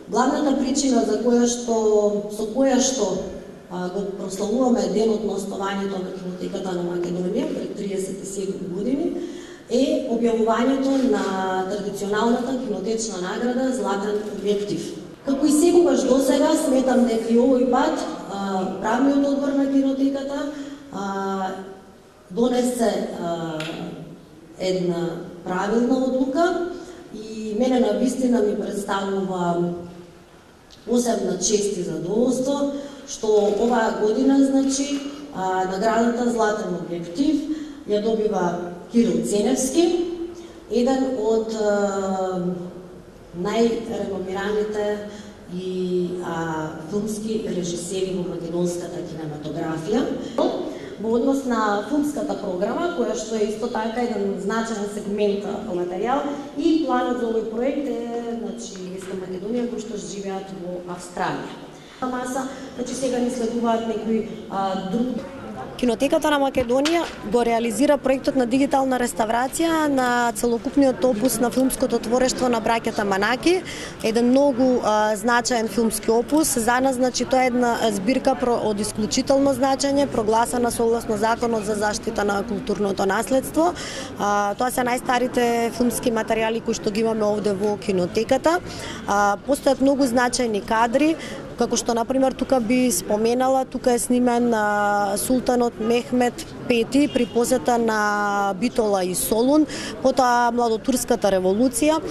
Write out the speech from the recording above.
Главната причина за со која што го прославуваме денот на основањето на Кинотеката на Македонија пред 37 години е објавувањето на традиционалната кинотечна награда Златен објектив. Како и секогаш досега, сметам дека и овој пат правниот одбор на Кинотеката донесе една правилна одлука и мене на вистина ми представува посебна чест и задоволство што оваа година, наградата Златен објектив ја добива Кирил Ценевски, еден од најреномираните и филмски режисери во македонската кинематографија. Во однос на филмската програма, која што е исто така еден значаен сегмент во материјал, и планот за овој проект е Веска Македонија, кои што живеат во Австралија. Маса, сега ни следуваат некои други. Кинотеката на Македонија го реализира проектот на дигитална реставрација на целокупниот опус на филмското творештво на браќата Манаки, еден многу значаен филмски опус. За нас, тоа е една збирка од исклучително значење, прогласена согласно Законот за заштита на културното наследство. Тоа се најстарите филмски материјали кои што ги имаме овде во кинотеката. Постојат многу значајни кадри, како што, например, тука би споменала, тука е снимен Султанот Мехмед V при посета на Битола и Солун, потоа Младотурската револуција.